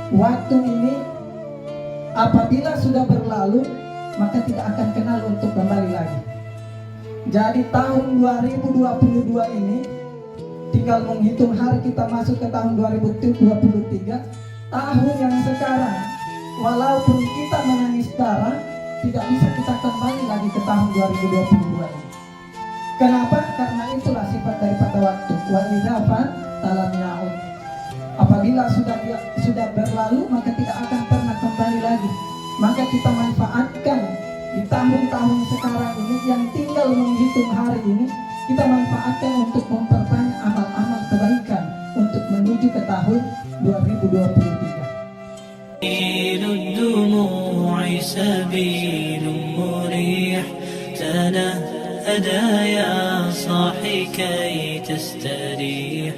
Waktu ini apabila sudah berlalu, maka tidak akan kenal untuk kembali lagi. Jadi tahun 2022 ini tinggal menghitung hari kita masuk ke tahun 2023. Tahun yang sekarang, walaupun kita menangis darah, tidak bisa kita kembali lagi ke tahun 2022 ini. Kenapa? Karena itulah sifat daripada waktu. Wa idza fatalam ya'ud. Apabila sudah berlalu, maka tidak akan pernah kembali lagi. Maka kita manfaatkan di tahun-tahun sekarang ini yang tinggal menghitung hari ini, kita manfaatkan untuk memperbanyak amal-amal kebaikan untuk menuju ke tahun 2023. الدموع سبيل مريح تنهدى يا صاحي كي تستريح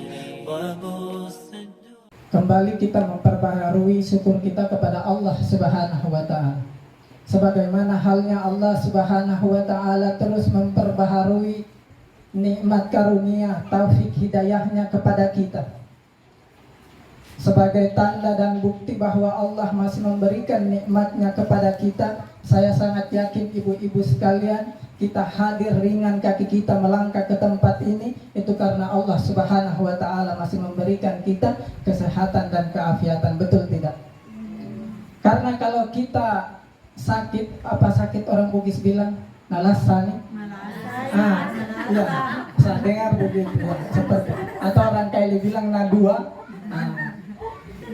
وبث. Kembali kita memperbaharui syukur kita kepada Allah Subhanahu wa Ta'ala. Sebagaimana halnya Allah Subhanahu wa Ta'ala terus memperbaharui nikmat karunia, taufik hidayahnya kepada kita. Sebagai tanda dan bukti bahwa Allah masih memberikan nikmatnya kepada kita, saya sangat yakin ibu-ibu sekalian, kita hadir ringan kaki kita melangkah ke tempat ini, itu karena Allah Subhanahu wa Ta'ala masih memberikan kita kesehatan dan keafiatan. Betul tidak? Karena kalau kita sakit, apa sakit orang Bugis bilang? Nalasani. Iya, saya dengar begitu ya, seperti. Atau orang Kaili bilang nadua.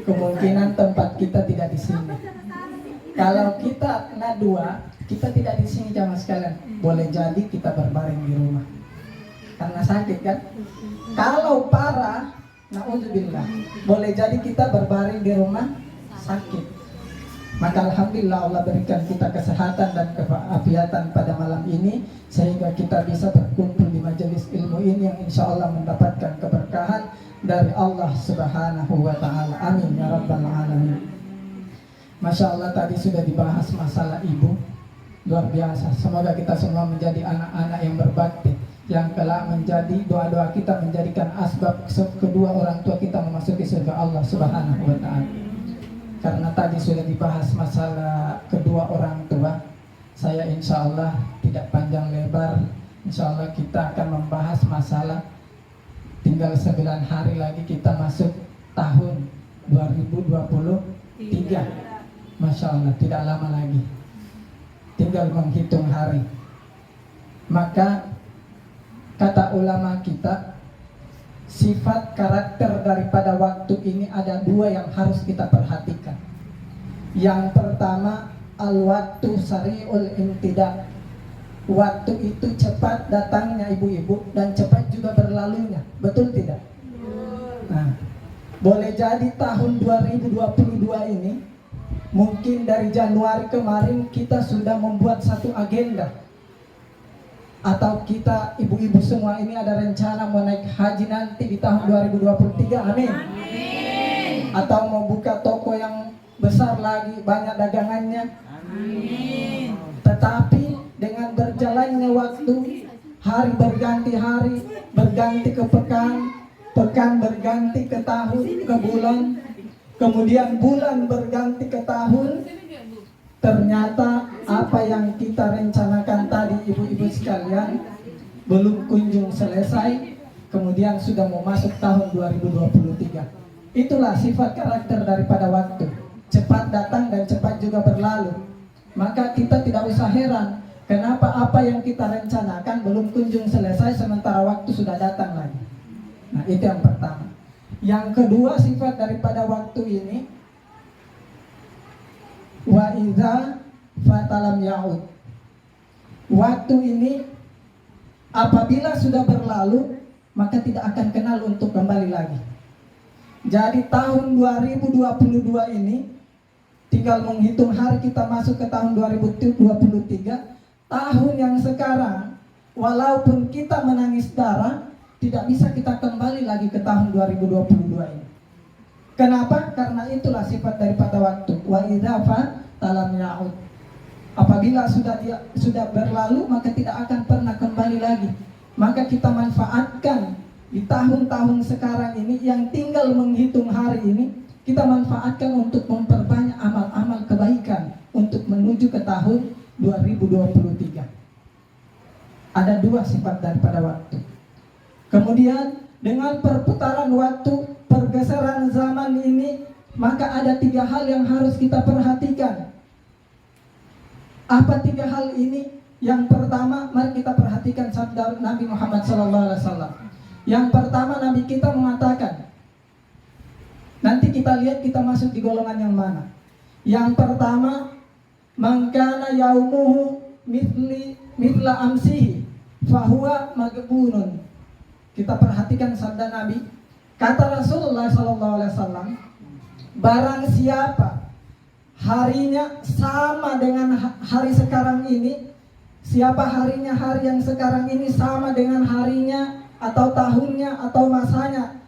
Kemungkinan tempat kita tidak di sini. Kalau kita nadua, kita tidak di sini jamaah sekalian. Boleh jadi kita berbaring di rumah karena sakit kan. Kalau parah, naudzubillah, boleh jadi kita berbaring di rumah sakit. Maka alhamdulillah Allah berikan kita kesehatan dan keafiatan pada malam ini, sehingga kita bisa berkumpul di majelis ilmu ini yang insya Allah mendapatkan keberkahan dari Allah Subhanahu wa Ta'ala. Amin ya rabbal alamin. Masya Allah, tadi sudah dibahas masalah ibu. Luar biasa. Semoga kita semua menjadi anak-anak yang berbakti, yang kelak menjadi doa-doa kita menjadikan asbab kedua orang tua kita memasuki surga Allah Subhanahu wa Ta'ala. Karena tadi sudah dibahas masalah kedua orang tua, saya insya Allah tidak panjang lebar. Insya Allah kita akan membahas masalah tinggal 9 hari lagi kita masuk tahun 2023. Masya Allah, tidak lama lagi, tinggal menghitung hari. Maka kata ulama kita, sifat karakter daripada waktu ini ada 2 yang harus kita perhatikan. Yang pertama, al-waktu sari'ul imtida. Waktu itu cepat datangnya ibu-ibu dan cepat juga berlalunya. Betul tidak? Nah, boleh jadi tahun 2022 ini, mungkin dari Januari kemarin kita sudah membuat satu agenda, atau kita ibu-ibu semua ini ada rencana mau naik haji nanti di tahun 2023. Amin. Atau mau buka toko yang besar lagi, banyak dagangannya. Amin. Tetapi dengan berjalannya waktu, hari berganti hari, berganti ke pekan, pekan berganti ke tahun, ke bulan, kemudian bulan berganti ke tahun, ternyata apa yang kita rencanakan tadi ibu-ibu sekalian belum kunjung selesai, kemudian sudah mau masuk tahun 2023. Itulah sifat karakter daripada waktu, cepat datang dan cepat juga berlalu. Maka kita tidak usah heran kenapa apa yang kita rencanakan belum kunjung selesai sementara waktu sudah datang lagi. Nah, itu yang pertama. Yang kedua, sifat daripada waktu ini, wa idza fatalam ya'ud. Waktu ini apabila sudah berlalu, maka tidak akan kenal untuk kembali lagi. Jadi tahun 2022 ini tinggal menghitung hari kita masuk ke tahun 2023. Tahun yang sekarang, walaupun kita menangis darah, tidak bisa kita kembali lagi ke tahun 2022 ini. Kenapa? Karena itulah sifat daripada waktu. Wa idza fatalam ya'ud. Apabila sudah berlalu, maka tidak akan pernah kembali lagi. Maka kita manfaatkan di tahun-tahun sekarang ini yang tinggal menghitung hari ini, kita manfaatkan untuk memperbanyak amal-amal kebaikan untuk menuju ke tahun 2023. Ada dua sifat daripada waktu. Kemudian dengan perputaran waktu, pergeseran zaman ini, maka ada 3 hal yang harus kita perhatikan. Apa 3 hal ini? Yang pertama, mari kita perhatikan sabda Nabi Muhammad SAW. Yang pertama, Nabi kita mengatakan, nanti kita lihat kita masuk di golongan yang mana. Yang pertama, man kana yaumuhu mithla amsihi fahuwa maghbunun. Kita perhatikan sabda Nabi. Kata Rasulullah SAW, barang siapa harinya sama dengan hari sekarang ini, siapa harinya hari yang sekarang ini sama dengan harinya atau tahunnya atau masanya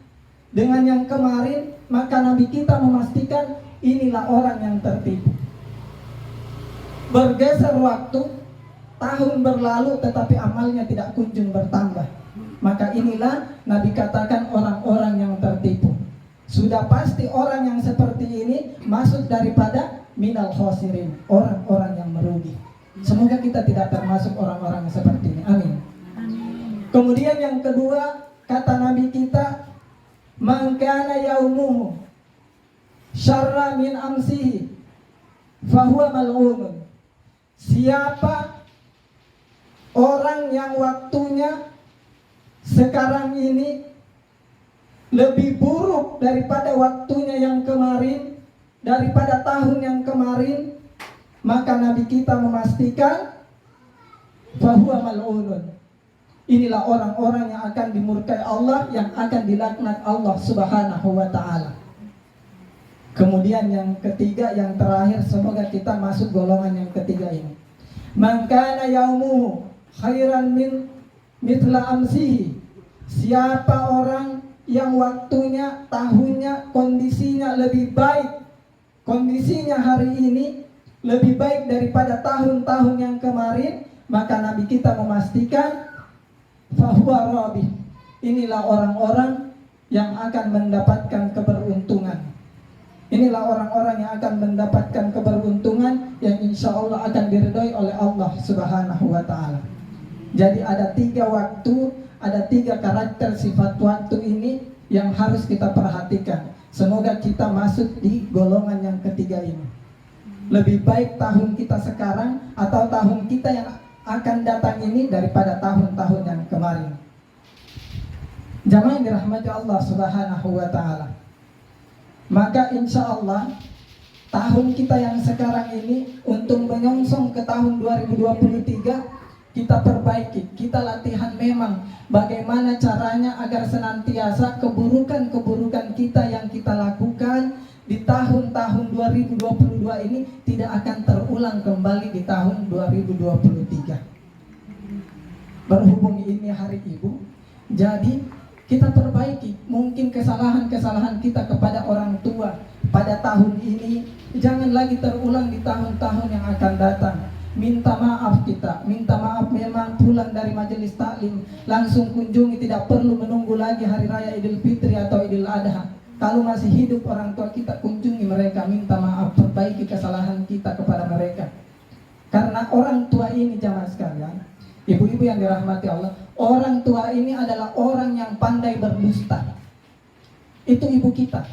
dengan yang kemarin, maka Nabi kita memastikan inilah orang yang tertipu. Bergeser waktu, tahun berlalu tetapi amalnya tidak kunjung bertambah, maka inilah Nabi katakan orang-orang yang tertipu. Sudah pasti orang yang seperti ini masuk daripada minal khosirin, orang-orang yang merugi. Semoga kita tidak termasuk orang-orang yang seperti ini. Amin. Kemudian yang kedua, kata Nabi kita, man kana yaumuhu syarra min amsihi fahuwa mal'unun. Siapa orang yang waktunya sekarang ini lebih buruk daripada waktunya yang kemarin, daripada tahun yang kemarin, maka Nabi kita memastikan fahuwa mal'unun. Inilah orang-orang yang akan dimurkai Allah, yang akan dilaknat Allah Subhanahu wa ta'ala. Kemudian yang ketiga, yang terakhir, semoga kita masuk golongan yang ketiga ini. Man kana yaumuhu khairan min mithla amsihi. Siapa orang yang waktunya, tahunnya, kondisinya lebih baik, kondisinya hari ini lebih baik daripada tahun-tahun yang kemarin, maka Nabi kita memastikan fahuwa rabih. Inilah orang-orang yang akan mendapatkan keberuntungan. Inilah orang-orang yang akan mendapatkan keberuntungan yang insya Allah akan diridhoi oleh Allah Subhanahu wa ta'ala. Jadi ada 3 waktu, ada 3 karakter sifat waktu ini yang harus kita perhatikan. Semoga kita masuk di golongan yang ketiga ini. Lebih baik tahun kita sekarang atau tahun kita yang akan datang ini daripada tahun-tahun yang kemarin. Jamaah yang dirahmati Allah Subhanahu wa ta'ala, maka insya Allah tahun kita yang sekarang ini untuk menyongsong ke tahun 2023, kita perbaiki, kita latihan memang bagaimana caranya agar senantiasa keburukan-keburukan kita yang kita lakukan di tahun-tahun 2022 ini tidak akan terulang kembali di tahun 2023. Berhubung ini hari Ibu, jadi kita perbaiki mungkin kesalahan-kesalahan kita kepada orang tua pada tahun ini, jangan lagi terulang di tahun-tahun yang akan datang. Minta maaf kita, minta maaf memang pulang dari majelis taklim langsung kunjungi, tidak perlu menunggu lagi hari raya Idul Fitri atau Idul Adha. Kalau masih hidup orang tua kita, kunjungi mereka, minta maaf, perbaiki kesalahan kita kepada mereka. Karena orang tua ini, jamaah sekalian, ibu-ibu yang dirahmati Allah, orang tua ini adalah orang yang pandai berdusta. Itu ibu kita.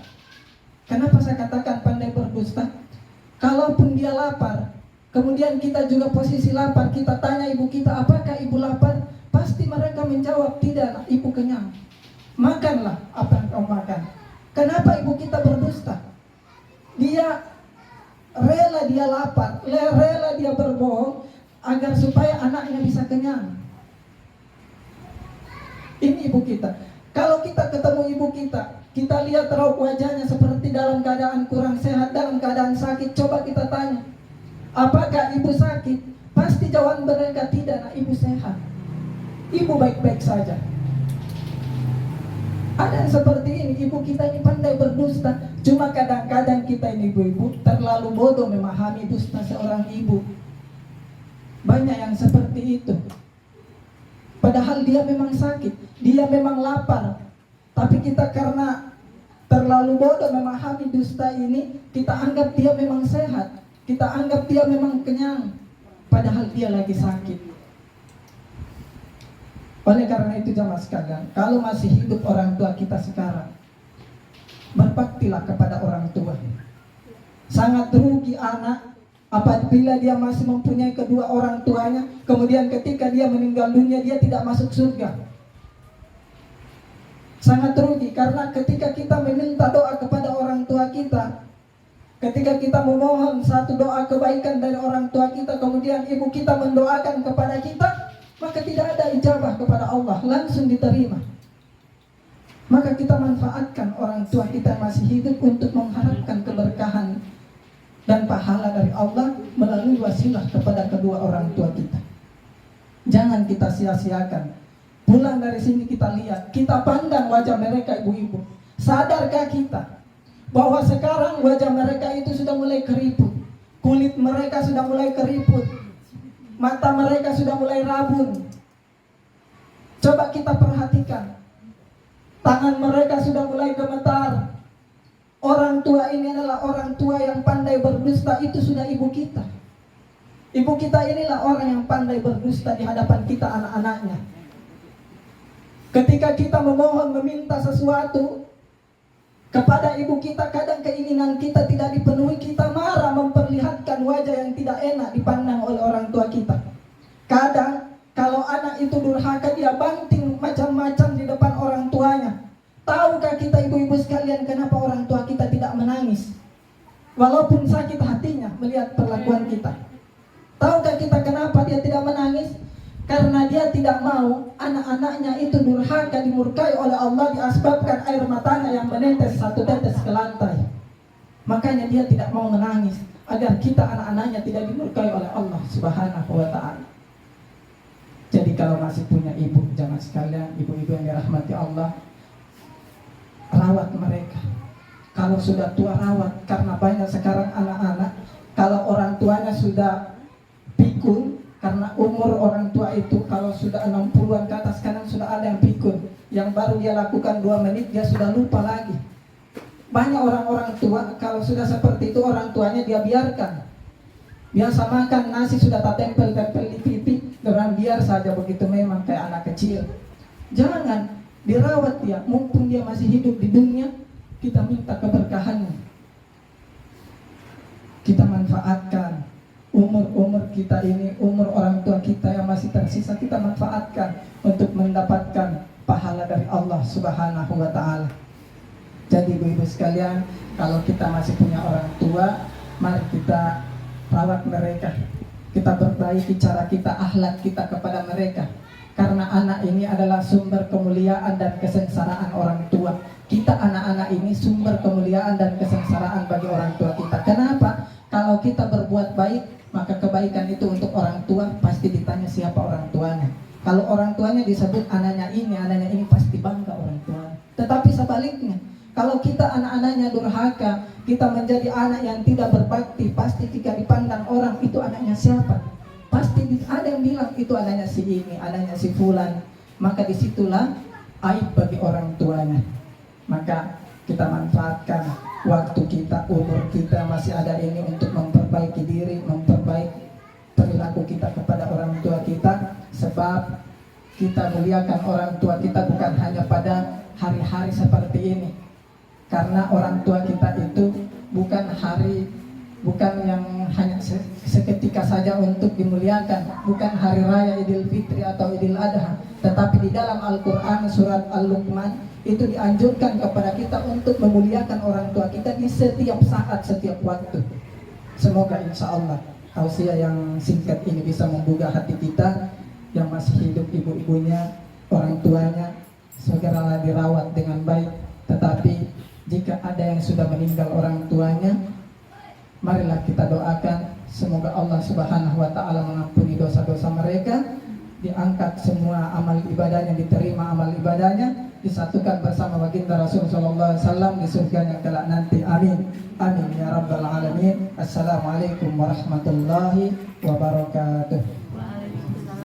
Kenapa saya katakan pandai berdusta? Kalaupun dia lapar, kemudian kita juga posisi lapar, kita tanya ibu kita, apakah ibu lapar? Pasti mereka menjawab, tidak, ibu kenyang. Makanlah apa yang kau makan. Kenapa ibu kita berdusta? Dia rela dia lapar, rela dia berbohong agar supaya anaknya bisa kenyang. Ini ibu kita. Kalau kita ketemu ibu kita, kita lihat raut wajahnya seperti dalam keadaan kurang sehat, dalam keadaan sakit, coba kita tanya, apakah ibu sakit? Pasti jawaban mereka tidak, ibu sehat, ibu baik-baik saja. Ada yang seperti ini, ibu kita ini pandai berdusta. Cuma kadang-kadang kita ini ibu-ibu terlalu bodoh memahami dusta seorang ibu. Banyak yang seperti itu. Padahal dia memang sakit, dia memang lapar, tapi kita karena terlalu bodoh memahami dusta ini, kita anggap dia memang sehat, kita anggap dia memang kenyang, padahal dia lagi sakit. Oleh karena itu jamaah sekalian, kalau masih hidup orang tua kita sekarang, berbaktilah kepada orang tua. Sangat rugi anak apabila dia masih mempunyai kedua orang tuanya, kemudian ketika dia meninggal dunia dia tidak masuk surga. Sangat rugi, karena ketika kita meminta doa kepada orang tua kita, ketika kita memohon satu doa kebaikan dari orang tua kita, kemudian ibu kita mendoakan kepada kita, maka tidak ada ijabah kepada Allah, langsung diterima. Maka kita manfaatkan orang tua kita yang masih hidup untuk mengharapkan keberkahan dan pahala dari Allah melalui wasilah kepada kedua orang tua kita. Jangan kita sia-siakan. Pulang dari sini kita lihat, kita pandang wajah mereka ibu-ibu. Sadarkah kita bahwa sekarang wajah mereka itu sudah mulai keriput, kulit mereka sudah mulai keriput, mata mereka sudah mulai rabun. Coba kita perhatikan, tangan mereka sudah mulai gemetar. Orang tua ini adalah orang tua yang pandai berdusta, itu sudah ibu kita. Ibu kita inilah orang yang pandai berdusta di hadapan kita anak-anaknya. Ketika kita memohon meminta sesuatu kepada ibu kita, kadang keinginan kita tidak dipenuhi, kita marah, memperlihatkan wajah yang tidak enak dipandang oleh orang tua kita. Kadang kalau anak itu durhaka, dia banting macam-macam di depan orang tuanya. Tahukah kita ibu-ibu sekalian kenapa orang tua kita tidak menangis walaupun sakit hatinya melihat perlakuan kita? Tahukah kita kenapa dia tidak menangis? Karena dia tidak mau anak-anaknya itu durhaka, dimurkai oleh Allah, diasbabkan air matanya yang menetes satu tetes ke lantai. Makanya dia tidak mau menangis, agar kita anak-anaknya tidak dimurkai oleh Allah Subhanahu wa ta'ala. Jadi kalau masih punya ibu, jangan sekalian, ibu-ibu yang dirahmati Allah, rawat mereka. Kalau sudah tua, rawat. Karena banyak sekarang anak-anak, kalau orang tuanya sudah pikun, karena umur orang tua itu kalau sudah 60-an ke atas, kadang sudah ada yang pikun, yang baru dia lakukan 2 menit dia sudah lupa lagi. Banyak orang-orang tua kalau sudah seperti itu, orang tuanya dia biarkan. Biasa makan nasi sudah tak tempel-tempel di pipi, orang biar saja begitu, memang kayak anak kecil. Jangan, dirawat dia, mumpung dia masih hidup di dunia, kita minta keberkahannya. Kita manfaatkan umur kita ini, umur orang tua kita yang masih tersisa, kita manfaatkan untuk mendapatkan pahala dari Allah Subhanahu wa ta'ala. Jadi ibu-ibu sekalian, kalau kita masih punya orang tua, mari kita rawat mereka. Kita perbaiki cara kita, akhlak kita kepada mereka. Karena anak ini adalah sumber kemuliaan dan kesengsaraan orang tua. Kita anak-anak ini sumber kemuliaan dan kesengsaraan bagi orang tua kita. Kenapa? Kalau kita berbuat baik, maka kebaikan itu untuk orang tua, pasti ditanya siapa orang tuanya. Kalau orang tuanya disebut anaknya ini pasti bangga orang tua. Tetapi sebaliknya, kalau kita anak-anaknya durhaka, kita menjadi anak yang tidak berbakti, pasti jika dipandang orang, itu anaknya siapa? Pasti ada yang bilang itu anaknya si ini, anaknya si fulan. Maka disitulah aib bagi orang tuanya. Maka kita manfaatkan waktu kita, umur kita masih ada ini untuk memperbaiki diri, memperbaiki perilaku kita kepada orang tua kita. Sebab kita muliakan orang tua kita bukan hanya pada hari-hari seperti ini. Karena orang tua kita itu bukan yang hanya seketika saja untuk dimuliakan, bukan hari raya Idul Fitri atau Idul Adha, tetapi di dalam Al-Quran surat Al-Luqman itu dianjurkan kepada kita untuk memuliakan orang tua kita di setiap saat, setiap waktu. Semoga insya Allah tausiah yang singkat ini bisa menggugah hati kita yang masih hidup, ibu-ibunya, orang tuanya, segeralah dirawat dengan baik. Tetapi jika ada yang sudah meninggal orang tuanya, marilah kita doakan semoga Allah Subhanahu wa ta'ala mengampuni dosa-dosa mereka, diangkat semua amal ibadahnya, diterima amal ibadahnya, disatukan bersama baginda Rasulullah SAW di surganya kelak nanti. Amin. Amin ya rabbal alamin. Assalamualaikum warahmatullahi wabarakatuh.